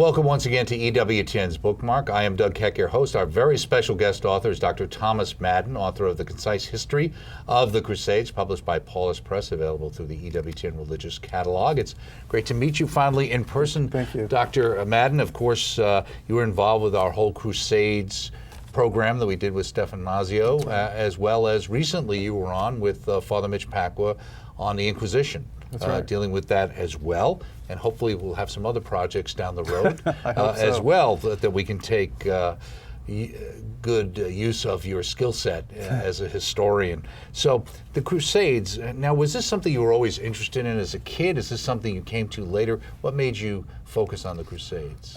Welcome once again to EWTN's Bookmark. I am Doug Keck, your host. Our very special guest author is Dr. Thomas Madden, author of The Concise History of the Crusades, published by Paulus Press, available through the EWTN Religious Catalog. It's great to meet you finally in person. Thank you. Dr. Madden, of course, you were involved with our whole Crusades program that we did with Stefan Mazio, as well as recently you were on with Father Mitch Pacwa on the Inquisition. That's right. Dealing with that as well, and hopefully we'll have some other projects down the road I hope so. as well that we can take good use of your skill set as a historian. So the Crusades, now was this something you were always interested in as a kid? Is this something you came to later? What made you focus on the Crusades?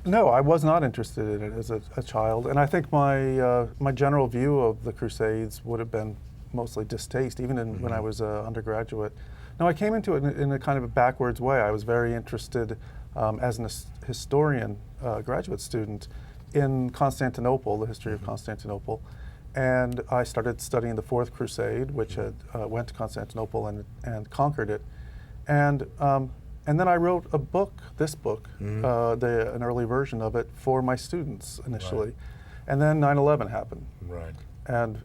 No, I was not interested in it as a child, and I think my my general view of the Crusades would have been mostly distaste, even when I was an undergraduate. No, I came into it in a kind of a backwards way. I was very interested as an historian, graduate student, in Constantinople, the history of Constantinople, and I started studying the Fourth Crusade, which had, went to Constantinople and conquered it, and then I wrote a book, this book, an early version of it for my students initially, Right. And then 9/11 happened, Right. and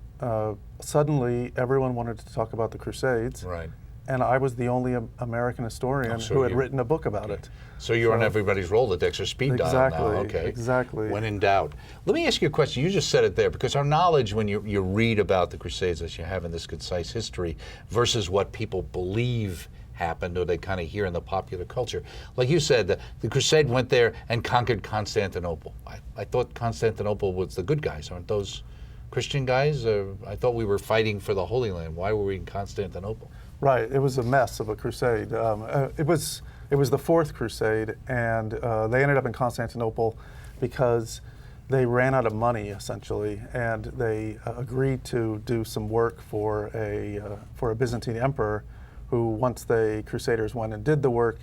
suddenly everyone wanted to talk about the Crusades. Right. And I was the only American historian who had written a book about it. So you're on everybody's Rolodex or speed dial now. Okay. Exactly. When in doubt. Let me ask you a question. You just said it there, because our knowledge when you read about the Crusades, as you have in this concise history, versus what people believe happened or they kind of hear in the popular culture. Like you said, the Crusade went there and conquered Constantinople. I thought Constantinople was the good guys. Aren't those Christian guys? I thought we were fighting for the Holy Land. Why were we in Constantinople? Right, it was a mess of a crusade. It was the Fourth Crusade, and they ended up in Constantinople because they ran out of money, essentially, and they agreed to do some work for a Byzantine emperor who, once the Crusaders went and did the work,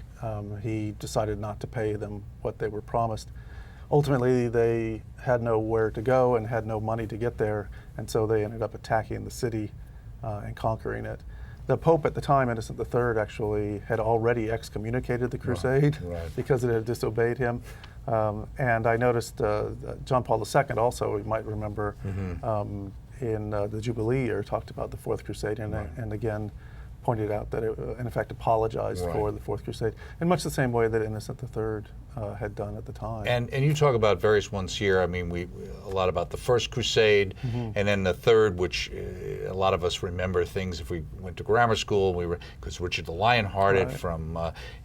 he decided not to pay them what they were promised. Ultimately, they had nowhere to go and had no money to get there, and so they ended up attacking the city and conquering it. The Pope at the time, Innocent III, actually had already excommunicated the Crusade because it had disobeyed him. And I noticed John Paul II also, you might remember, in the Jubilee year, talked about the Fourth Crusade and again pointed out that it, in effect, apologized for the Fourth Crusade in much the same way that Innocent III had done at the time. And you talk about various ones here. I mean, a lot about the First Crusade, and then the Third, which a lot of us remember things if we went to grammar school. Because Richard the Lionhearted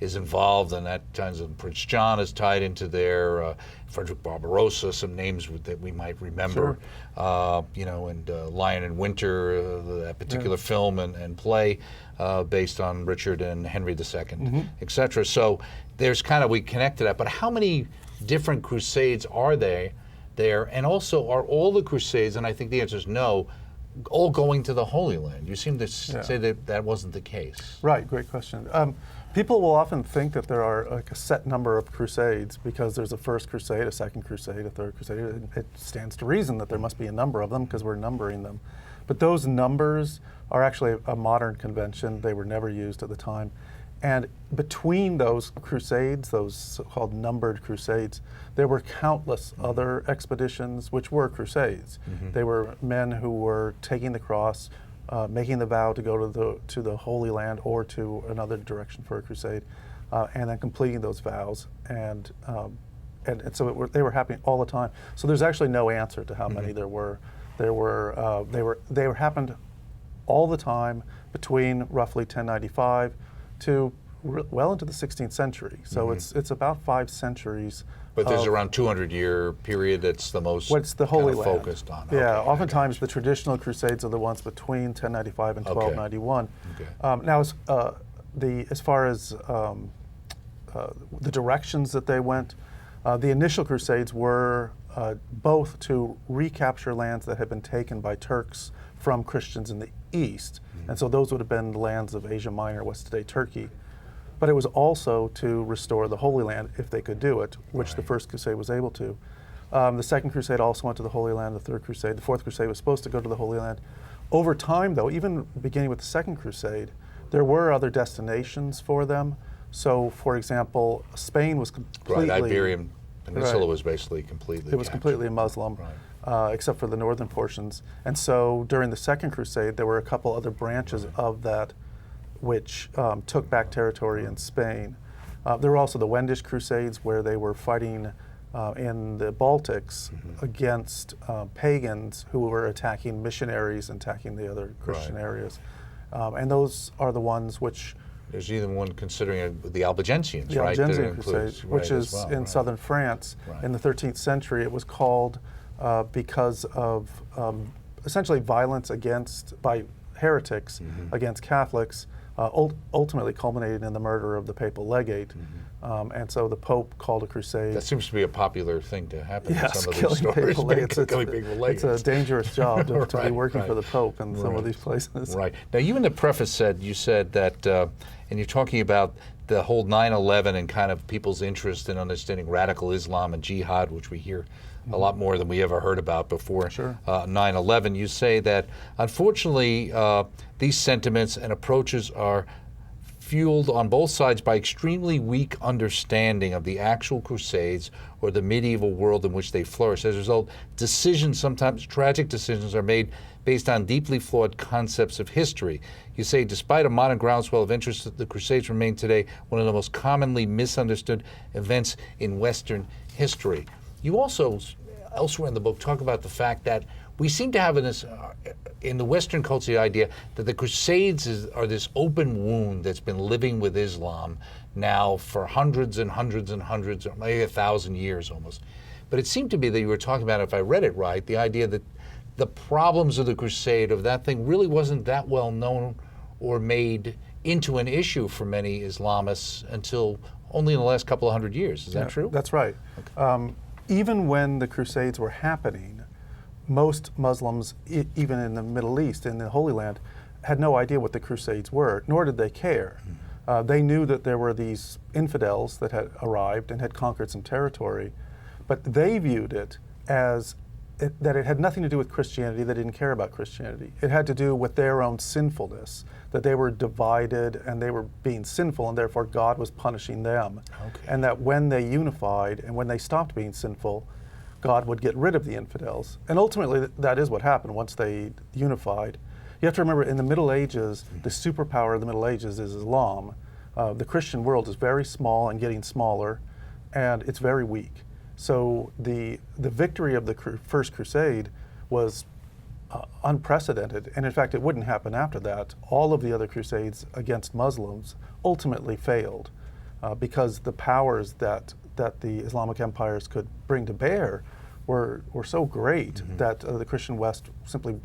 is involved, and that times Prince John is tied into there. Frederick Barbarossa, some names that we might remember. And Lion in Winter, that particular film and play based on Richard and Henry II, etc. So there's we connect to that. But how many different crusades are there? And also, are all the crusades, and I think the answer is no, all going to the Holy Land? You seem to say that wasn't the case. Right, great question. People will often think that there are a set number of crusades because there's a First Crusade, a Second Crusade, a Third Crusade. It stands to reason that there must be a number of them because we're numbering them. But those numbers are actually a modern convention. They were never used at the time. And between those crusades, those so-called numbered crusades, there were countless other expeditions which were crusades. They were men who were taking the cross, making the vow to go to the Holy Land or to another direction for a crusade, and then completing those vows. And so they were happening all the time. So there's actually no answer to how many there were. They happened all the time between roughly 1095 to well into the 16th century. So it's about 5 centuries. But there's around 200-year period that's the most what's the Holy Land focused on. Yeah, oftentimes the traditional crusades are the ones between 1095 and 1291. Now, as far as the directions that they went, the initial crusades were both to recapture lands that had been taken by Turks from Christians in the east, and so those would have been the lands of Asia Minor, what's today Turkey. But it was also to restore the Holy Land if they could do it, which the First Crusade was able to. The Second Crusade also went to the Holy Land. The Third Crusade, the Fourth Crusade was supposed to go to the Holy Land. Over time, though, even beginning with the Second Crusade, there were other destinations for them. So, for example, Spain was completely... Right, Iberian Peninsula was basically completely It was captured. completely Muslim, except for the northern portions. And so during the Second Crusade, there were a couple other branches of that which took back territory in Spain. There were also the Wendish Crusades, where they were fighting in the Baltics against pagans who were attacking missionaries and attacking the other Christian areas. And those are the ones which... There's even one considering the Albigensians, the right? Albigensian Crusade, which is in southern France. In the 13th century, it was called because of essentially violence by heretics against Catholics, ultimately culminated in the murder of the papal legate. And so the Pope called a crusade. That seems to be a popular thing to happen in Yes, some of these stories. It's a dangerous job to be working for the Pope in some of these places. Right. Now, you in the preface said that, and you're talking about the whole 9/11 and kind of people's interest in understanding radical Islam and jihad, which we hear a lot more than we ever heard about before 9/11. You say that, unfortunately, these sentiments and approaches are fueled on both sides by extremely weak understanding of the actual Crusades or the medieval world in which they flourished. As a result, decisions, sometimes tragic decisions, are made based on deeply flawed concepts of history. You say, despite a modern groundswell of interest, the Crusades remain today one of the most commonly misunderstood events in Western history. You also, elsewhere in the book, talk about the fact that we seem to have in the Western culture the idea that the Crusades are this open wound that's been living with Islam now for hundreds and hundreds and hundreds, or maybe 1,000 years almost. But it seemed to be that you were talking about, if I read it right, the idea that the problems of the Crusade, of that thing, really wasn't that well known or made into an issue for many Islamists until only in the last couple of hundred years. Is that true? That's right. Okay. Even when the Crusades were happening, most Muslims, even in the Middle East, in the Holy Land, had no idea what the Crusades were, nor did they care. They knew that there were these infidels that had arrived and had conquered some territory, but they viewed it as that it had nothing to do with Christianity. They didn't care about Christianity. It had to do with their own sinfulness, that they were divided and they were being sinful, and therefore God was punishing them. Okay. And that when they unified and when they stopped being sinful, God would get rid of the infidels. And ultimately, that is what happened once they unified. You have to remember, in the Middle Ages, the superpower of the Middle Ages is Islam. The Christian world is very small and getting smaller, and it's very weak. So the victory of the First Crusade was unprecedented, and in fact, it wouldn't happen after that. All of the other crusades against Muslims ultimately failed because the powers that the Islamic empires could bring to bear were so great that the Christian West simply,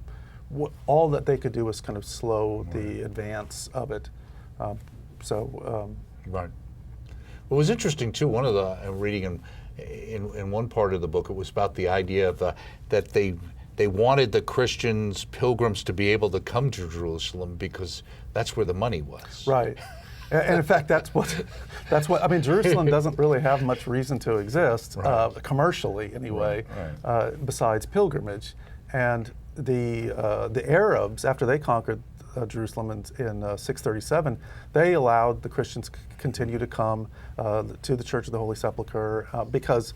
all that they could do was kind of slow the advance of it. Right. Well, it was interesting too. One of the reading in one part of the book, it was about the idea of that they wanted the Christians, pilgrims, to be able to come to Jerusalem because that's where the money was. Right. And in fact, that's what I mean. Jerusalem doesn't really have much reason to exist, commercially anyway, besides pilgrimage. And the Arabs, after they conquered Jerusalem in 637, they allowed the Christians to continue to come to the Church of the Holy Sepulchre because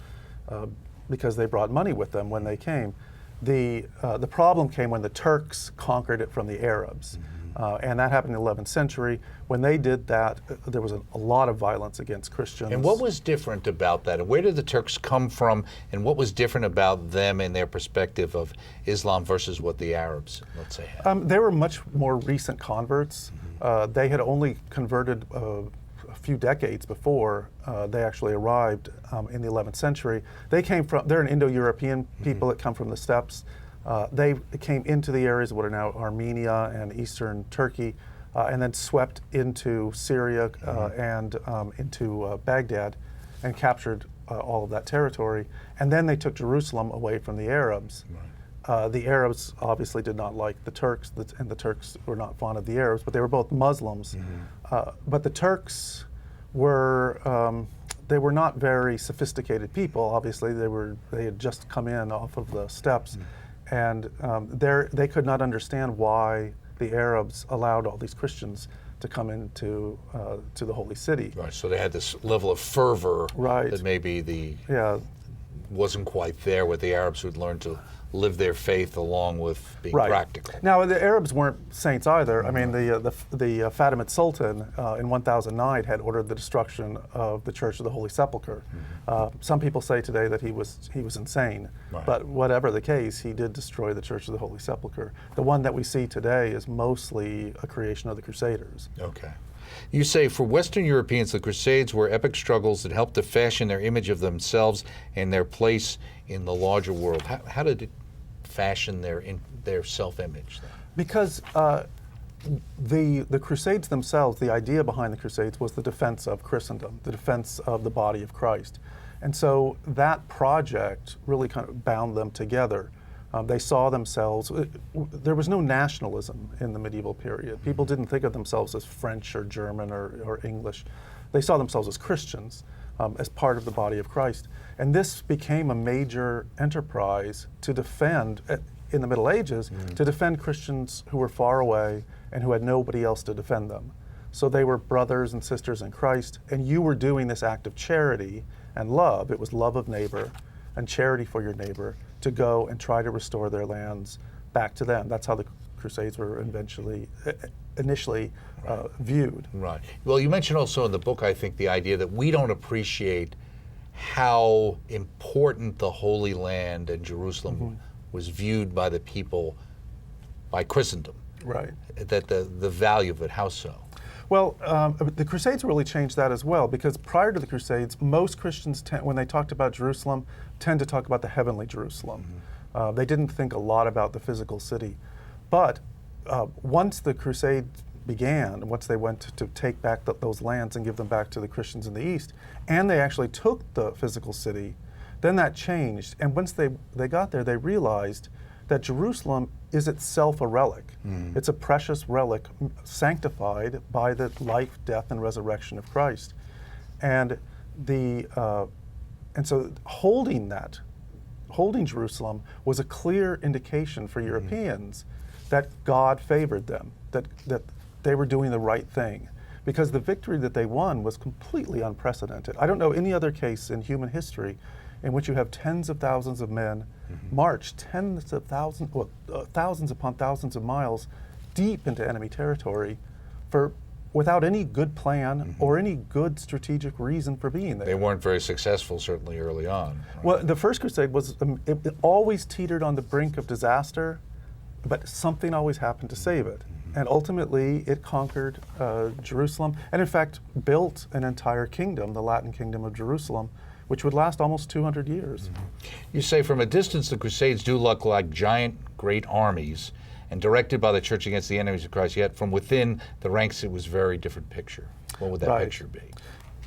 they brought money with them when they came. The problem came when the Turks conquered it from the Arabs. And that happened in the 11th century. When they did that, there was a lot of violence against Christians. And what was different about that? And where did the Turks come from? And what was different about them and their perspective of Islam versus what the Arabs, let's say, had? They were much more recent converts. They had only converted a few decades before they actually arrived in the 11th century. They're an Indo-European people that come from the steppes. They came into the areas of what are now Armenia and eastern Turkey, and then swept into Syria and into Baghdad and captured all of that territory. And then they took Jerusalem away from the Arabs. The Arabs obviously did not like the Turks, and the Turks were not fond of the Arabs, but they were both Muslims. But the Turks were they were not very sophisticated people. Obviously, they had just come in off of the steppes. And they could not understand why the Arabs allowed all these Christians to come into to the Holy City. Right, so they had this level of fervor Right. that maybe Yeah. wasn't quite there with the Arabs who'd learned to live their faith along with being Right. practical. Now, the Arabs weren't saints either. I mean, the Fatimid Sultan in 1009 had ordered the destruction of the Church of the Holy Sepulchre. Some people say today that he was insane, Right. but whatever the case, he did destroy the Church of the Holy Sepulchre. The one that we see today is mostly a creation of the Crusaders. Okay. You say for Western Europeans, the Crusades were epic struggles that helped to fashion their image of themselves and their place in the larger world. How did it fashion their self-image? Because the Crusades themselves, the idea behind the Crusades was the defense of Christendom, the defense of the body of Christ. And so that project really kind of bound them together. They saw themselves, there was no nationalism in the medieval period. People didn't think of themselves as French or German or English. They saw themselves as Christians, as part of the body of Christ. And this became a major enterprise to defend, in the Middle Ages, to defend Christians who were far away and who had nobody else to defend them. So they were brothers and sisters in Christ, and you were doing this act of charity and love. It was love of neighbor and charity for your neighbor to go and try to restore their lands back to them. That's how the Crusades were initially viewed. Right. Well, you mentioned also in the book, I think, the idea that we don't appreciate how important the Holy Land and Jerusalem was viewed by the people, by Christendom. Right. That the value of it, how so? Well, the Crusades really changed that as well, because prior to the Crusades, most Christians, when they talked about Jerusalem, tend to talk about the heavenly Jerusalem. They didn't think a lot about the physical city. But once the Crusade began, once they went to take back those lands and give them back to the Christians in the East, and they actually took the physical city, then that changed. And once they got there, they realized that Jerusalem is itself a relic. It's a precious relic sanctified by the life, death, and resurrection of Christ. And so holding Jerusalem was a clear indication for Europeans that God favored them, that they were doing the right thing. Because the victory that they won was completely unprecedented. I don't know any other case in human history in which you have tens of thousands of men march thousands upon thousands of miles deep into enemy territory without any good plan or any good strategic reason for being there. They weren't very successful, certainly early on. Right? Well, the First Crusade was, it always teetered on the brink of disaster, but something always happened to save it. And ultimately, it conquered Jerusalem, and in fact, built an entire kingdom, the Latin kingdom of Jerusalem, which would last almost 200 years. You say from a distance, the Crusades do look like giant, great armies, and directed by the church against the enemies of Christ, yet from within the ranks it was a very different picture. What would that picture be?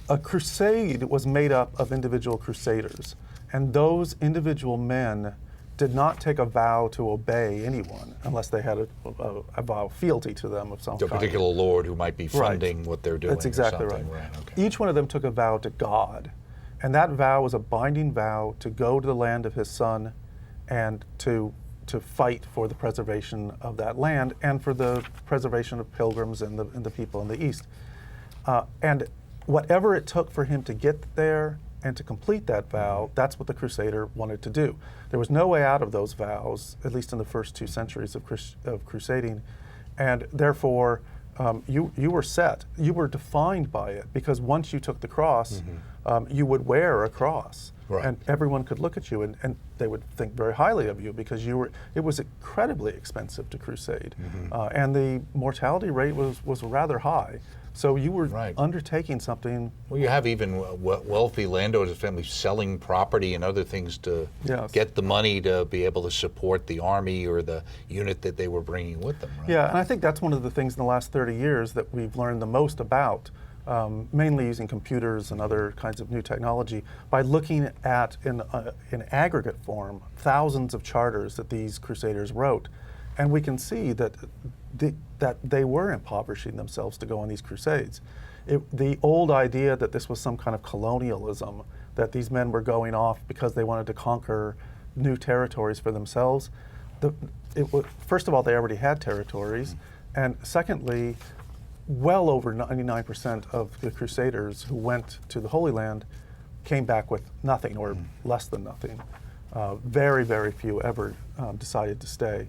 A crusade was made up of individual crusaders, and those individual men did not take a vow to obey anyone unless they had a vow of fealty to them of some kind. A particular lord who might be funding what they're doing. That's exactly right. Okay. Each one of them took a vow to God, and that vow was a binding vow to go to the land of his son and to fight for the preservation of that land and for the preservation of pilgrims and the people in the East. And whatever it took for him to get there and to complete that vow, that's what the Crusader wanted to do. There was no way out of those vows, at least in the first 2 centuries of crusading, and therefore you were set. You were defined by it, because once you took the cross, you would wear a cross. Right. And everyone could look at you and they would think very highly of you, because it was incredibly expensive to crusade. And the mortality rate was rather high. So you were undertaking something. Well, you have even wealthy landowners, families selling property and other things to get the money to be able to support the army or the unit that they were bringing with them. Right? Yeah, and I think that's one of the things in the last 30 years that we've learned the most about. Mainly using computers and other kinds of new technology, by looking at, in aggregate form, thousands of charters that these crusaders wrote. And we can see that they were impoverishing themselves to go on these crusades. The old idea that this was some kind of colonialism, that these men were going off because they wanted to conquer new territories for themselves, first of all, they already had territories, and secondly, well over 99% of the Crusaders who went to the Holy Land came back with nothing or less than nothing. Very, very few ever decided to stay.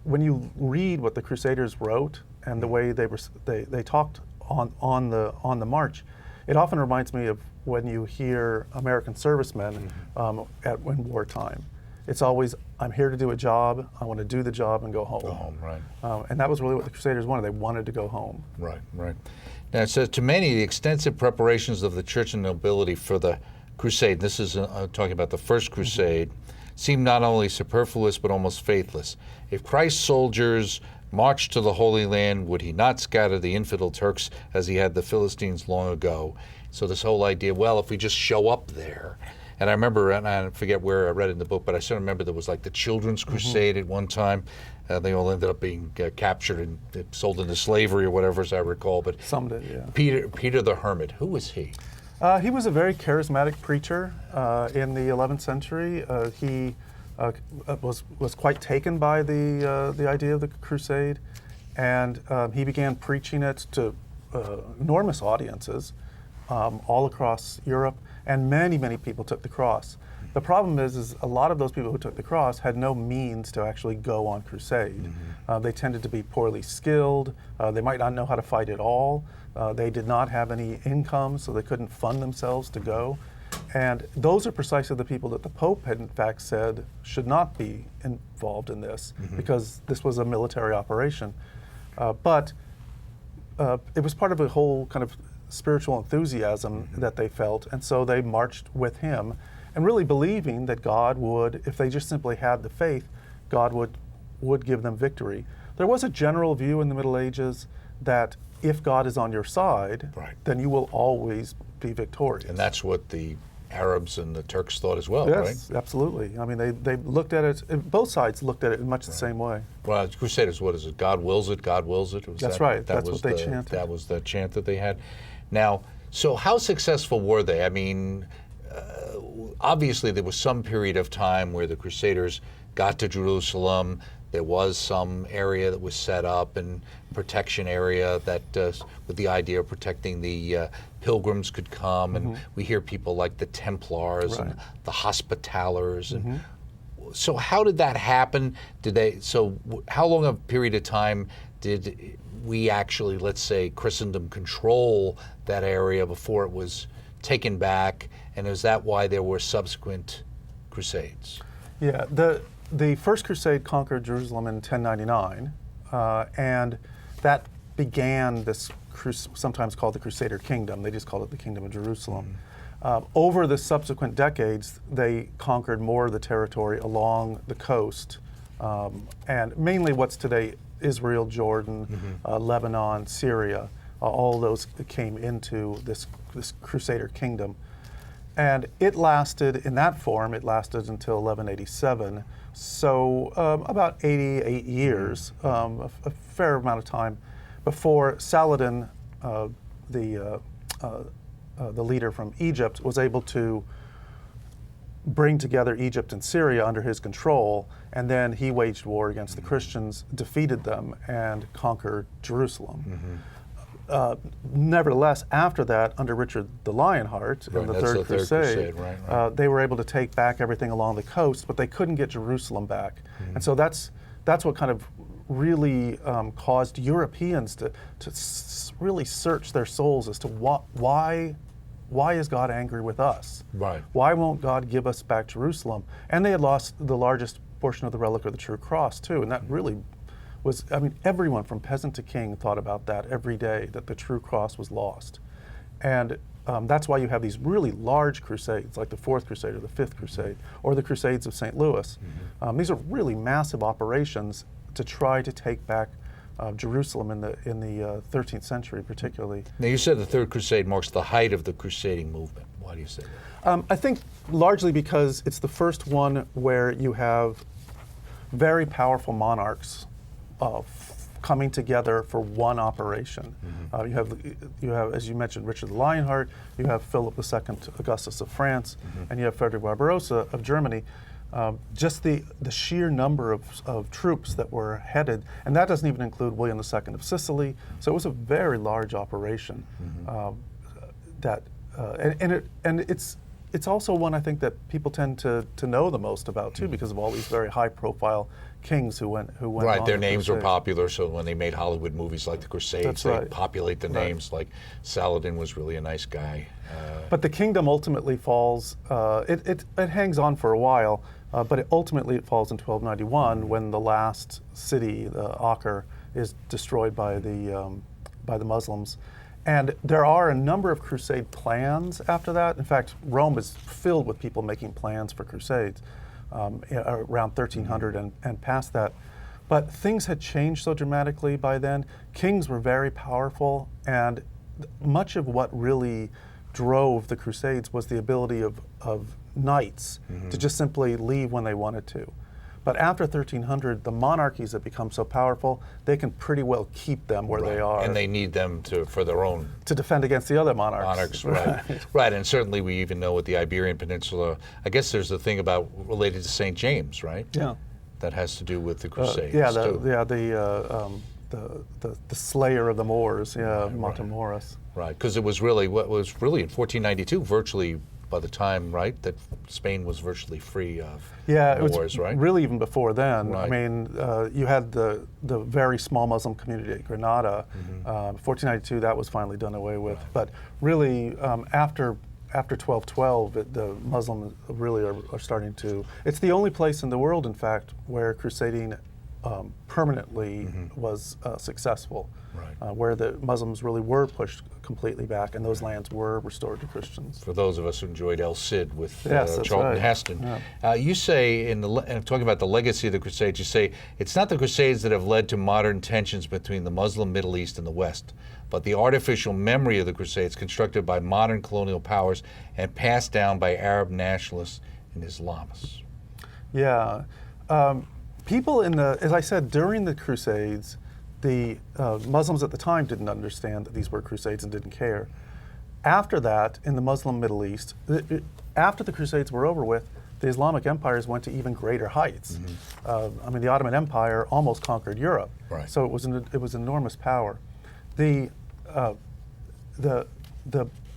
When you read what the Crusaders wrote and the way they talked on the march, it often reminds me of when you hear American servicemen in wartime. It's always, I'm here to do a job, I want to do the job and go home. Go home, right. And that was really what the Crusaders wanted. They wanted to go home. Right, right. Now it says, to many, the extensive preparations of the church and nobility for the crusade, this is talking about the First Crusade, seemed not only superfluous but almost faithless. If Christ's soldiers marched to the Holy Land, would he not scatter the infidel Turks as he had the Philistines long ago? So this whole idea, well, if we just show up there. And I remember, and I forget where I read it in the book, but I still remember there was like the Children's Crusade at one time. They all ended up being captured and sold into slavery or whatever, as I recall. But Some did, yeah. Peter the Hermit, who was he? He was a very charismatic preacher in the 11th century. He was quite taken by the idea of the crusade, and he began preaching it to enormous audiences all across Europe, and many, many people took the cross. The problem is a lot of those people who took the cross had no means to actually go on crusade. They tended to be poorly skilled. They might not know how to fight at all. They did not have any income, so they couldn't fund themselves to go. And those are precisely the people that the Pope had in fact said should not be involved in this, because this was a military operation. But it was part of a whole kind of spiritual enthusiasm that they felt, and so they marched with him, and really believing that God would, if they just simply had the faith, God would give them victory. There was a general view in the Middle Ages that if God is on your side, then you will always be victorious. And that's what the Arabs and the Turks thought as well, yes, right? Yes, absolutely. I mean, they looked at it, both sides looked at it in much the same way. Well, Crusaders, what is it? God wills it, God wills it? That's right. That's what they chanted. That was the chant that they had. Now, so how successful were they? I mean, obviously there was some period of time where the Crusaders got to Jerusalem. There was some area that was set up, and protection area that with the idea of protecting the pilgrims could come. And we hear people like the Templars and the Hospitallers. And so how did that happen? How long a period of time did we actually, let's say, Christendom control that area before it was taken back? And is that why there were subsequent crusades? Yeah, the First Crusade conquered Jerusalem in 1099, and that began this sometimes called the Crusader Kingdom. They just called it the Kingdom of Jerusalem. Over the subsequent decades, they conquered more of the territory along the coast, and mainly what's today Israel, Jordan, Lebanon, Syria. All those came into this Crusader Kingdom. And it lasted, in that form, it lasted until 1187. So about 88 years, a fair amount of time, before Saladin, the leader from Egypt, was able to bring together Egypt and Syria under his control, and then he waged war against the Christians, defeated them, and conquered Jerusalem. Nevertheless, after that, under Richard the Lionheart in the Third Crusade, they were able to take back everything along the coast, but they couldn't get Jerusalem back. And so that's what kind of really caused Europeans to really search their souls as to why is God angry with us? Why won't God give us back Jerusalem? And they had lost the largest portion of the relic of the true cross too, and that really was, I mean, everyone from peasant to king thought about that every day, that the true cross was lost. And that's why you have these really large crusades, like the Fourth Crusade or the Fifth Crusade, or the Crusades of St. Louis. These are really massive operations to try to take back Jerusalem in the 13th century, particularly. Now, you said the Third Crusade marks the height of the crusading movement. Why do you say that? I think largely because it's the first one where you have very powerful monarchs coming together for one operation. You have, as you mentioned, Richard the Lionheart. You have Philip II, Augustus of France, and you have Frederick Barbarossa of Germany. just the sheer number of troops that were headed, and that doesn't even include William II of Sicily. So it was a very large operation. It's also one I think that people tend to know the most about too, because of all these very high-profile kings who went right, on their the names were Crusade. popular, so when they made Hollywood movies like the Crusades, That's they right. populate the Right. names. Like Saladin was really a nice guy. But the kingdom ultimately falls. It hangs on for a while, but it ultimately falls in 1291 when the last city, the Acre, is destroyed by the Muslims. And there are a number of crusade plans after that. In fact, Rome is filled with people making plans for crusades around 1300 and past that. But things had changed so dramatically by then. Kings were very powerful, and much of what really drove the Crusades was the ability of knights to just simply leave when they wanted to. But after 1300, the monarchies have become so powerful, they can pretty well keep them where they are. And they need them for their own to defend against the other monarchs. Right. Right, and certainly we even know with the Iberian Peninsula, I guess there's the thing about related to St. James, right? Yeah. That has to do with the Crusades. The slayer of the Moors, Montemoris. Right, because it was really, what was really in 1492, virtually by the time, right, that Spain was virtually free of wars, it was right? really even before then. Right. I mean, you had the very small Muslim community at Granada. 1492, that was finally done away with. Right. But really, after 1212, the Muslims really are starting to. It's the only place in the world, in fact, where crusading permanently was successfessul. Right. Where the Muslims really were pushed completely back, and those lands were restored to Christians. For those of us who enjoyed El Cid with Yes, that's Charlton right. Heston. You say, in talking about the legacy of the Crusades, you say, it's not the Crusades that have led to modern tensions between the Muslim Middle East and the West, but the artificial memory of the Crusades constructed by modern colonial powers and passed down by Arab nationalists and Islamists. Yeah. People as I said, during the Crusades, the Muslims at the time didn't understand that these were Crusades and didn't care. After that, in the Muslim Middle East, after the Crusades were over with, the Islamic empires went to even greater heights. I mean, the Ottoman Empire almost conquered Europe. Right. So it was enormous power. The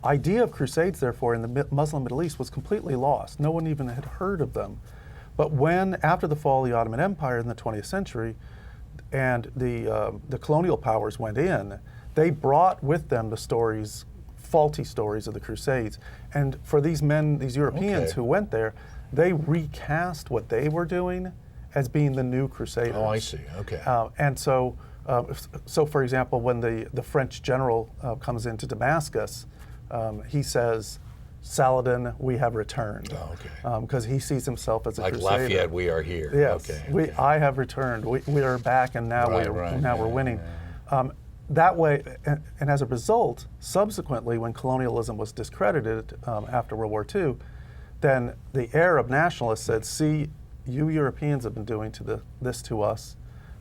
idea of Crusades, therefore, in the Muslim Middle East was completely lost. No one even had heard of them. But after the fall of the Ottoman Empire in the 20th century, and the colonial powers went in, they brought with them the stories, faulty stories of the Crusades. And for these Europeans who went there, they recast what they were doing as being the new Crusaders. Oh, I see. Okay. And so, for example, when the French general comes into Damascus, he says, Saladin, we have returned. Oh, okay. Because he sees himself as a Like crusader. Lafayette, we are here. Yes, Okay. I have returned. We are back, and now we're winning. That way, and as a result, subsequently, when colonialism was discredited after World War II, then the Arab nationalists said, "See, you Europeans have been doing this to us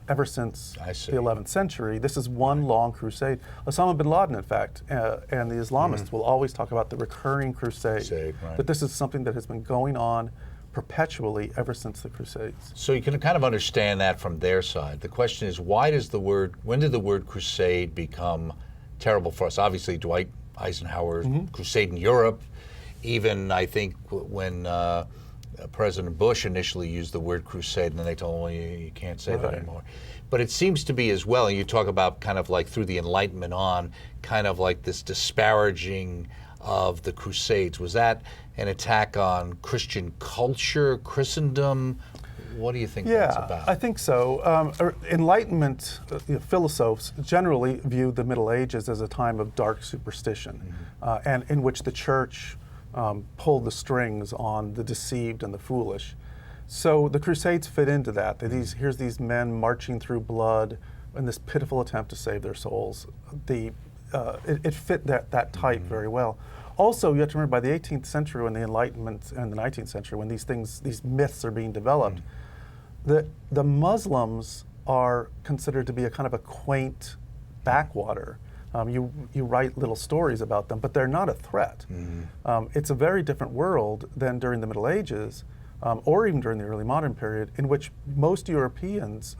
ever since the 11th century. This is one long crusade." Osama bin Laden, in fact, and the Islamists will always talk about the recurring crusade. Right. That this is something that has been going on perpetually ever since the Crusades. So you can kind of understand that from their side. The question is, when did the word crusade become terrible for us? Obviously, Dwight Eisenhower, crusade in Europe. Even, I think, when President Bush initially used the word crusade, and then they told him, you can't say that anymore. But it seems to be as well, and you talk about kind of like through the Enlightenment on, kind of like this disparaging of the Crusades. Was that an attack on Christian culture, Christendom? What do you think that's about? I think so. Enlightenment philosophers generally viewed the Middle Ages as a time of dark superstition, and in which the church pulled the strings on the deceived and the foolish. So the Crusades fit into that. Here's these men marching through blood in this pitiful attempt to save their souls. It fit that type very well. Also, you have to remember, by the 18th century, when the Enlightenment, and the 19th century, when these myths are being developed, the Muslims are considered to be a kind of a quaint backwater. You write little stories about them, but they're not a threat. It's a very different world than during the Middle Ages, or even during the early modern period, in which most Europeans,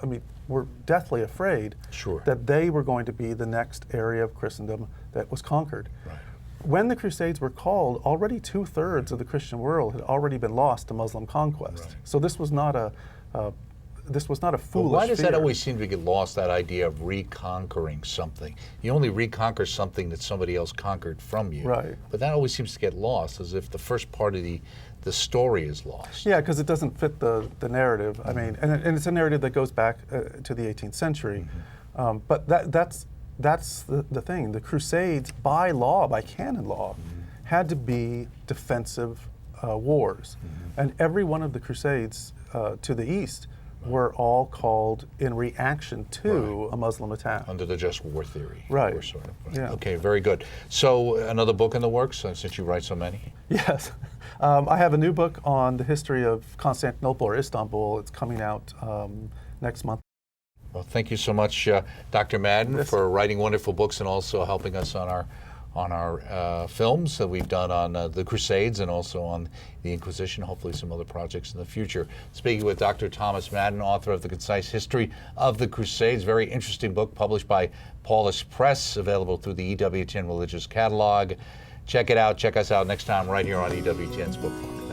were deathly afraid Sure. that they were going to be the next area of Christendom that was conquered. Right. When the Crusades were called, already 2/3 of the Christian world had already been lost to Muslim conquest. Right. So this was not a foolish But why does that fear. always seem to get lost, that idea of reconquering something? You only reconquer something that somebody else conquered from you. Right. But that always seems to get lost, as if the first part of the story is lost. Yeah, because it doesn't fit the narrative. And it's a narrative that goes back to the 18th century. But that's the thing. The Crusades, by law, by canon law, had to be defensive wars. And every one of the Crusades to the east were all called in reaction to a Muslim attack. Under the just war theory. Right. Or sort of. Right. Yeah. Okay, very good. So another book in the works, since you write so many? Yes. I have a new book on the history of Constantinople or Istanbul. It's coming out next month. Well, thank you so much, Dr. Madden, for writing wonderful books and also helping us on our films that we've done on the Crusades and also on the Inquisition, hopefully some other projects in the future. Speaking with Dr. Thomas Madden, author of The Concise History of the Crusades, very interesting book published by Paulus Press, available through the EWTN Religious Catalog. Check it out. Check us out next time right here on EWTN's Bookmark.